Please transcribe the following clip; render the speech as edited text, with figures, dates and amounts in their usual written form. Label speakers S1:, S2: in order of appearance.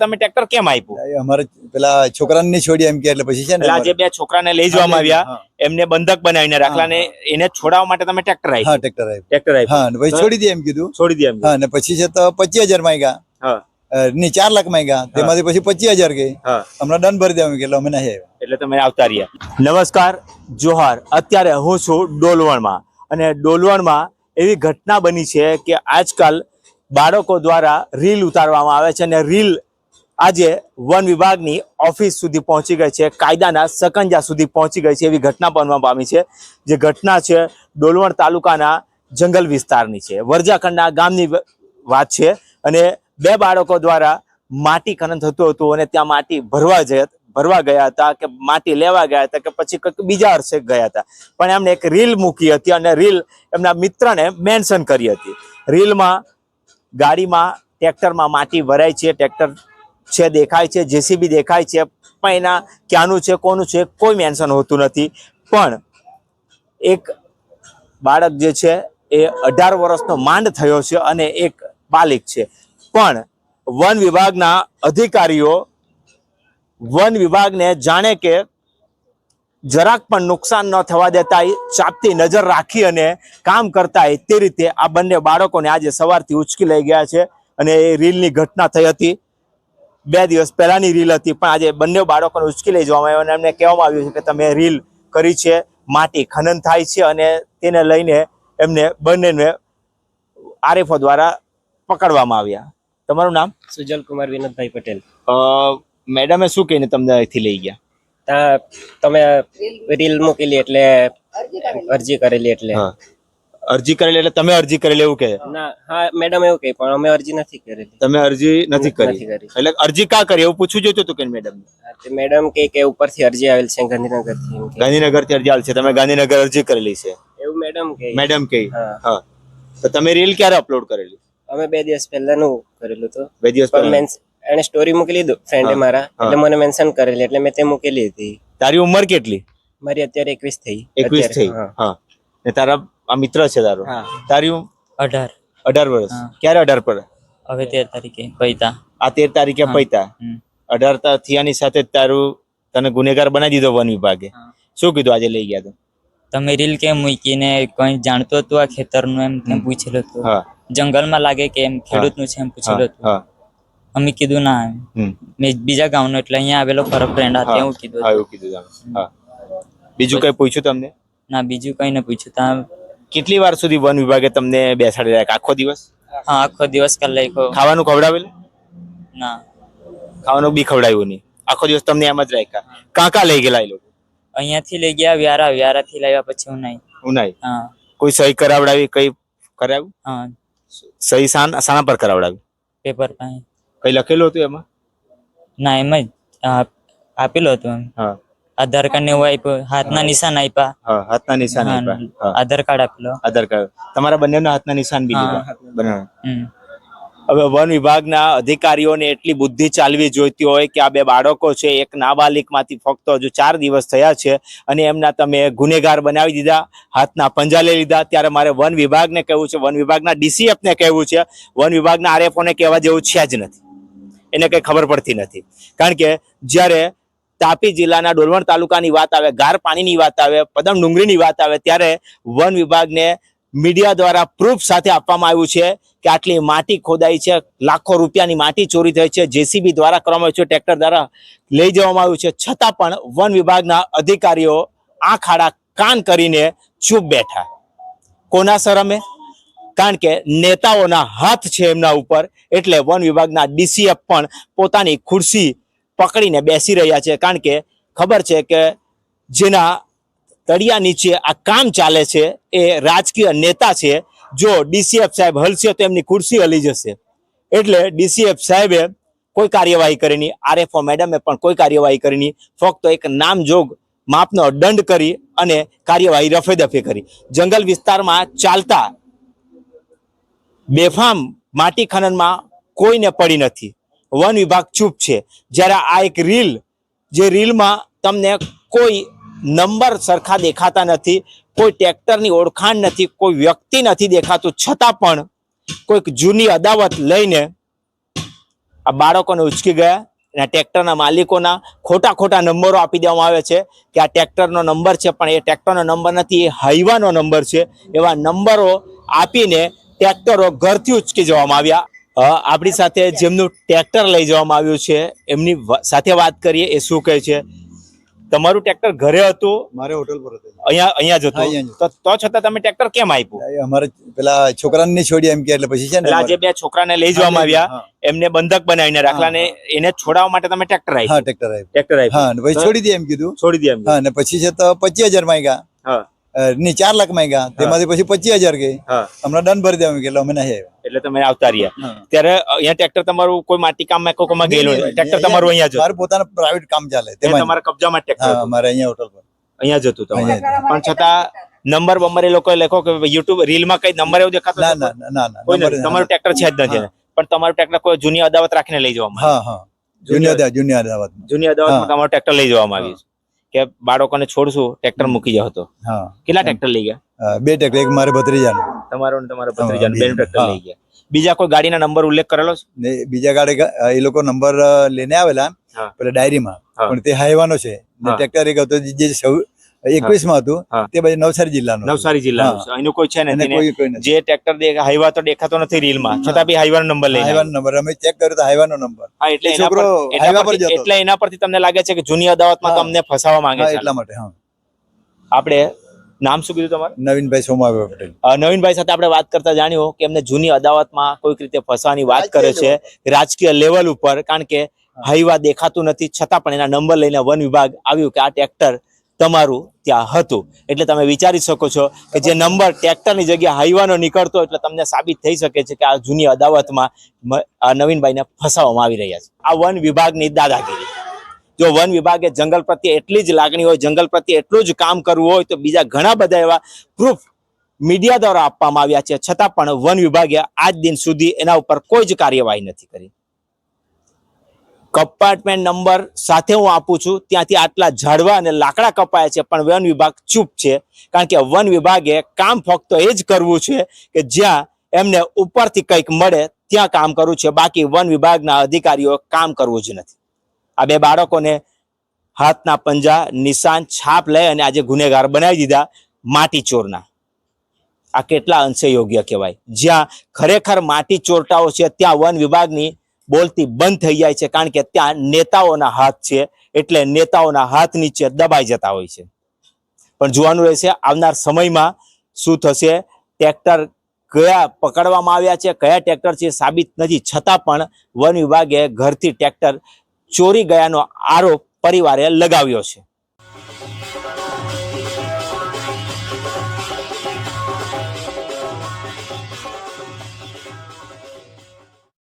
S1: તમે ટ્રેક્ટર કેમ આપ્યું?
S2: અમારે પેલા છોકરાને નહીં છોડી એમ કે એટલે પછી છે ને
S1: પેલા જે બે છોકરાને લઈ જવામાં આવ્યા એમને બંધક બનાવીને રાખલા ને એને છોડાવવા માટે તમે ટ્રેક્ટર
S2: હા
S1: આપ્યું?
S2: ટ્રેક્ટર આવ્યું.
S1: ટ્રેક્ટર આપ્યું.
S2: હા ને પછી છોડી દે એમ કીધું.
S1: છોડી દે એમ.
S2: હા ને પછી છે તો 25,000 માંગ્યા.
S1: હા
S2: નહીં 4 લાખ માંગ્યા. તેમાંથી પછી 25,000 ગઈ.
S1: હા
S2: હમણાં દંડ ભરી દેવા એટલે અમે નહીં આવ્યા.
S1: એટલે તમે આવતા રહ્યા. નમસ્કાર, જોહાર. અત્યારે હું છું ડોલવણમાં અને ડોલવણમાં એવી ઘટના બની છે કે આજકાલ બાળકો દ્વારા રીલ ઉતારવામાં આવે છે અને રીલ આજે વન વિભાગની ઓફિસ સુધી પહોંચી ગઈ છે, કાયદાના સકંજા સુધી પહોંચી ગઈ છે. એવી ઘટના બનવા પામી છે. જે ઘટના છે ડોલવણ તાલુકાના જંગલ વિસ્તારની છે, વરજાખંડના ગામની વાત છે. અને બે બાળકો દ્વારા માટી ખનન થતું હતું અને ત્યાં માટી ભરવા ગયા હતા કે માટી લેવા ગયા હતા કે પછી બીજા અર્થે ગયા હતા, પણ એમને એક રીલ મૂકી હતી અને રીલ એમના મિત્રને મેન્શન કરી હતી. રીલમાં ગાડીમાં ટ્રેક્ટરમાં માટી ભરાય છે, ટ્રેક્ટર છે દેખાય છે, જેસીબી દેખાય છે, પણ એના ક્યાંનું છે કોનું છે કોઈ મેન્શન હોતું નથી. પણ એક બાળક જે છે એ 18 વર્ષનો માંડ થયો છે અને એક બાલિક છે. પણ વન વિભાગના અધિકારીઓ વન વિભાગને જાણે કે જરાક પણ નુકસાન ન થવા દેતા ચાપતી નજર રાખી અને કામ કરતા તે રીતે આ બંને બાળકોને આજે સવારથી ઉચકી લઈ ગયા છે. અને એ રીલની ઘટના થઈ હતી, 2 દિવસ પહેલાની રીલ હતી, પણ આજે બંને બાળકોને ઉચકી લઈ જવામાં આવ્યા અને એમને કહેવામાં આવ્યું છે કે તમે રીલ કરી છે, માટી ખનન થાય છે અને તેને લઈને એમને બંનેને આરએફઓ દ્વારા પકડવામાં આવ્યા. તમારું નામ?
S3: સુજલ કુમાર વિનોદભાઈ પટેલ.
S1: મેડમે શું કહીને તમને અહીંથી લઈ ગયા?
S3: તમે રીલ મૂકેલી એટલે અરજી કરેલી એટલે.
S1: અરજી કરેલી એટલે તમે અરજી કરેલી એવું કહે?
S3: ના, હા મેડમ એવું કહે પણ અમે અરજી નથી કરેલી.
S1: તમે અરજી નથી કરી? એટલે અરજી કા કરી એવું પૂછવું જોઈતું હતું કે મેડમ?
S3: મેડમ કે ઉપરથી અરજી આવેલ છે ગાંધીનગરથી.
S1: ગાંધીનગરથી અરજી આવેલ છે, તમે ગાંધીનગર અરજી કરેલી છે
S3: એવું મેડમ કે.
S1: મેડમ કહે. હા, તો તમે રીલ ક્યારે અપલોડ કરેલી?
S3: અમે 2 દિવસ પહેલાનું કરેલું હતું.
S1: 2 દિવસ પહેલા
S3: એને સ્ટોરી મૂકેલી ફ્રેન્ડે મારા, એટલે મને મેન્શન કરેલી એટલે મેં તે મૂકેલી હતી.
S1: તારી ઉંમર કેટલી?
S3: મારી અત્યારે 21 થઈ.
S1: 21 થઈ. હા, ને તારા આ મિત્ર છે તારો? તારી 18 વર્ષ. ક્યારે 18 પર?
S4: હવે 13 તારીખે પૈતા.
S1: આ 13 તારીખે પૈતા. 18 થયાની સાથે તને ગુનેગાર બનાવી દીધો વન વિભાગે. શું કીધું આજે લઈ ગયા?
S4: તમે રીલ કેમ મૂકીને કઈ જાણતો હતું આ ખેતરનું એમ કેમ પૂછેલું હતું? જંગલમાં લાગે કે એમ ખેડૂતનું છે એમ પૂછેલું હતું. અમે કીધું ના, મેં બીજા ગામનો એટલે અહીંયા આવેલો ખરો ફ્રેન્ડ હતા એવું કીધું.
S1: એવું કીધું તમે? બીજું કઈ પૂછ્યું તમને?
S4: ના, બીજું કઈ ન પૂછ્યું. ત્યાં
S1: કેટલી વાર સુધી વન વિભાગે તમને બેસાડી રાખ્યા? આખો દિવસ?
S4: હા, આખો દિવસ કલાક.
S1: ખાવાનું ખવડાવેલું?
S4: ના,
S1: ખાવાનું બી ખવડાવ્યું નહીં? આખો દિવસ તમને એમ જ રાખ્યા? કાં લઈ ગયેલા એ લોકો?
S4: અહીંયાથી લઈ ગયા વ્યારાથી લાવ્યા પછી ઉનાઈ. હા.
S1: કોઈ સહી કરાવડાવી? કઈ કરાવ્યું?
S4: હા.
S1: સહી શાના પર કરાવડાવી?
S4: પેપર પાસે.
S1: કઈ લખેલું હતું એમાં?
S4: ના, એમ જ આપેલું હતું.
S1: હા.
S4: આધાર કાર્ડ ને એવું આપ્યું, હાથના નિશાન આપ્યા.
S1: હા, હાથના નિશાન આપ્યા.
S4: આધાર કાર્ડ આપેલો.
S1: આધાર કાર્ડ તમારા બંનેના હાથના નિશાન બી લીધા?
S4: બરાબર.
S1: હવે વન વિભાગના અધિકારીઓને એટલી બુદ્ધિ ચાલવી જોઈતી હોય કે આ બે બાળકો છે, એક નાબાલિક માંથી ફક્ત હજુ 4 દિવસ થયા છે અને એમના તમે ગુનેગાર બનાવી દીધા, હાથના પંજા લઈ લીધા. ત્યારે મારે વન વિભાગને કહેવું છે, વન વિભાગના ડીસીએફ ને કહેવું છે, વન વિભાગના આરએફઓ ને કહેવા જેવું છે જ નથી. એને કઈ ખબર પડતી નથી. કારણ કે જ્યારે તાપી જિલ્લાના ડોલવણ તાલુકાની વાત આવે, ગાર પાણીની વાત આવે, પદમ ડુંગરીની વાત આવે, ત્યારે વન વિભાગને મીડિયા દ્વારા પ્રૂફ સાથે આપવામાં આવ્યું છે કે આટલી માટી ખોદાઈ છે, લાખો રૂપિયાની માટી ચોરી થઈ છે, જેસીબી દ્વારા કરવામાં આવ્યું છે, ટ્રેક્ટર દ્વારા લઈ જવામાં આવ્યું છે. છતાં પણ વન વિભાગના અધિકારીઓ આંખ આડા કાન કરીને ચૂપ બેઠા. કોના શરમે? કારણ કે નેતાઓના હાથ છે એમના ઉપર. એટલે વન વિભાગના ડીસીએફ પણ પોતાની ખુરશી પકડીને બેસી રહ્યા છે. કારણ કે ખબર છે કે જેના તળિયા નીચે આ કામ ચાલે છે એ રાજકીય નેતા છે. જો ડીસીએફ સાહેબ હલશે તો એમની ખુરશી હલી જશે. એટલે ડીસીએફ સાહેબે કોઈ કાર્યવાહી કરી નહીં, આરએફઓ મેડમે પણ કોઈ કાર્યવાહી કરી નહીં. ફક્ત એક નામજોગ માપનો દંડ કરી અને કાર્યવાહી રફે દફે કરી. જંગલ વિસ્તારમાં ચાલતા બેફામ માટી ખનનમાં કોઈને પડી નથી. વન વિભાગ ચૂપ છે. જ્યારે આ એક રીલ, જે રીલમાં તમને કોઈ નંબર સરખા દેખાતા નથી, કોઈ ટ્રેક્ટરની ઓળખાણ નથી, કોઈ વ્યક્તિ નથી દેખાતું, છતાં પણ કોઈક જૂની અદાવત લઈને આ બાળકોને ઉચકી ગયા અને ટ્રેક્ટરના માલિકોના ખોટા નંબરો આપી દેવામાં આવે છે કે આ ટ્રેક્ટરનો નંબર છે, પણ એ ટ્રેક્ટરનો નંબર નથી, એ હાઈવાનો નંબર છે. એવા નંબરો આપીને ટ્રેક્ટરો ઘરથી ઉચકી જવામાં આવ્યા. આપણી સાથે જેમનું ટ્રેક્ટર લઈ જવામાં આવ્યું છે એમની સાથે વાત કરીએ, એ શું કહે છે. તમારું ટ્રેક્ટર ઘરે હતું,
S2: મારે હોટલ પર હતું.
S1: અહીંયા જ
S2: હા, અહીંયા
S1: હતું, તો છતાં તમે ટ્રેક્ટર કેમ આપ્યું?
S2: અમારે પેલા છોકરાને નહીં છોડી એમ કે એટલે પછી છે ને
S1: પેલા જે બે છોકરાને લઈ જવામાં આવ્યા
S2: હા.
S1: એમને બંધક બનાવીને રાખલા ને એને છોડાવવા માટે તમે ટ્રેક્ટર
S2: હા
S1: આપ્યું?
S2: ટ્રેક્ટર આવ્યું.
S1: ટ્રેક્ટર આપ્યું.
S2: હા ને પછી છોડી દે એમ કીધું.
S1: છોડી દે એમ.
S2: હા ને પછી છે તો 25,000 માંગ્યા.
S1: હા
S2: નહીં 4 લાખ માંગ્યા, તેમાંથી પછી 25,000 ગઈ.
S1: હા
S2: હમણાં દંડ ભરી દેવા એટલે અમે નહીં આવ્યા.
S1: એટલે તમે આવતા રહ્યા.
S2: હા.
S1: ત્યારે અહીંયા ટ્રેક્ટર તમારું કોઈ માટી કામ કોમાં ગયેલું
S2: નહીં,
S1: નથી.
S2: નહીં,
S1: ટ્રેક્ટર તમારું અહીંયા જ હતું.
S2: મારું પોતાનું પ્રાઇવેટ કામ ચાલે
S1: એ
S2: તેમાં
S1: તમારા કબજામાં ટ્રેક્ટર
S2: હા
S1: હતું.
S2: મારે અહીંયા હોટલ પર
S1: અહીંયા જ હતું તમારે.
S2: અહીંયા
S1: પણ છતાં નંબર એ લોકો લખો કે યુટ્યુબ રીલમાં કઈ નંબર એવું દેખાતો
S2: ના
S1: હતો?
S2: ના ના ના
S1: કોઈ
S2: નંબર
S1: નથી. તમારું ટ્રેક્ટર છે જ નથી.
S2: હા.
S1: પણ તમારું ટ્રેક્ટર કોઈ જૂની અદાવત રાખીને લઈ જવામાં
S2: હા હા જૂની અદાવતમાં
S1: જૂની અદાવતમાં
S2: હા.
S1: તમારું ટ્રેક્ટર લઈ જવામાં આવ્યું છે કે બાળકોને છોડશું, ટ્રેક્ટર મૂકી જાવ તો.
S2: હા
S1: કેટલા ટ્રેક્ટર લઈ ગયા?
S2: બે ટ્રેક્ટર, એક મારે ભત્રીજાનું
S1: તમારો ને તમારા ભત્રીજાનું બેનું ટ્રેક્ટર
S2: હા.
S1: લઈ ગયા. બીજા કોઈ ગાડીના નંબર ઉલ્લેખ કરેલો છે?
S2: ને બીજા ગાડી એ લોકો નંબર લઈને આવેલા
S1: હા.
S2: પેલા ડાયરીમાં,
S1: હા.
S2: પણ તે હાઈવાનો છે ને
S1: હા.
S2: ટ્રેક્ટર એક હતું જે 21 માં હતું
S1: હા.
S2: તે બાજુ નવસારી જિલ્લાનું
S1: નવસારી જિલ્લાનું છે. એનું કોઈ છે
S2: એને
S1: નથી.
S2: કોઈ નથી.
S1: જે ટ્રેક્ટર હાઈવા તો દેખાતો નથી રીલમાં, છતાં બી હાઈવાનો નંબર લઈને
S2: હાઈવાનો નંબર અમે ચેક કર્યો તો હાઈવાનો નંબર.
S1: હા, એટલે
S2: એ
S1: એના
S2: છોકરો
S1: પર- એના
S2: હાઈવા પર
S1: પરથી-
S2: જતો.
S1: એટલે એના પરથી તમને લાગે છે કે જૂની અદાવતમાં
S2: હા.
S1: તમને ફસાવા માંગે
S2: હા
S1: છે.
S2: એટલા માટે. હા
S1: આપણે નામ શું કીધું તમારું?
S2: નવીનભાઈ સોમાભાઈ પટેલ.
S1: નવીનભાઈ સાથે આપણે વાત કરતા જાણ્યું કે એમને જૂની અદાવતમાં કોઈક રીતે ફસવાની વાત કરે છે રાજકીય લેવલ ઉપર, કારણ કે હાઈવા દેખાતું નથી છતાં પણ એના નંબર લઈને વન વિભાગ આવ્યું કે આ ટ્રેક્ટર તમારું ત્યાં હતું. એટલે તમે વિચારી શકો છો કે જે નંબર ટ્રેક્ટરની જગ્યાએ હાઈવાનો નીકળતો એટલે તમને સાબિત થઈ શકે છે કે આ જૂની અદાવતમાં નવીનભાઈને ફસાવવામાં આવી રહ્યા છે. આ વન વિભાગની દાદાગીરી. જો વન વિભાગે જંગલ પ્રત્યે એટલી જ લાગણી હોય, જંગલ પ્રત્યે એટલું જ કામ કરવું હોય તો બીજા ઘણા બધા એવા પ્રૂફ મીડિયા દ્વારા આપવામાં આવ્યા છે, છતાં પણ વન વિભાગે આજ દિન સુધી એના ઉપર કોઈ જ કાર્યવાહી નથી કરી. કમ્પાર્ટમેન્ટ નંબર સાથે હું આપું છું, ત્યાંથી આટલા ઝાડવા અને લાકડા કપાયા છે, પણ વન વિભાગ ચૂપ છે. કારણ કે વન વિભાગે કામ ફક્ત એ જ કરવું છે કે જ્યાં એમને ઉપરથી કંઈક મળે ત્યાં કામ કરવું છે, બાકી વન વિભાગના અધિકારીઓ કામ કરવું જ નથી. આ બે બાળકોને હાથના પંજા, નિશાન, છાપ લઈ અને આજે ગુનેગાર બનાવી દીધા માટી ચોરના. આ કેટલા અંશે યોગ્ય કહેવાય? જ્યાં ખરેખર માટી ચોરટાઓ છે ત્યાં વન વિભાગની બોલતી બંધ થઈ જાય છે, કારણ કે ત્યાં નેતાઓના હાથ છે, એટલે નેતાઓના હાથ નીચે દબાઈ જતા હોય છે. પણ જોવાનું રહેશે આવનાર સમયમાં શું થશે. ટ્રેક્ટર કયા પકડવામાં આવ્યા છે, કયા ટ્રેક્ટર છે સાબિત નથી, છતાં પણ વન વિભાગે ઘરથી ટ્રેક્ટર ચોરી ગયાનો આરોપ પરિવારે લગાવ્યો છે.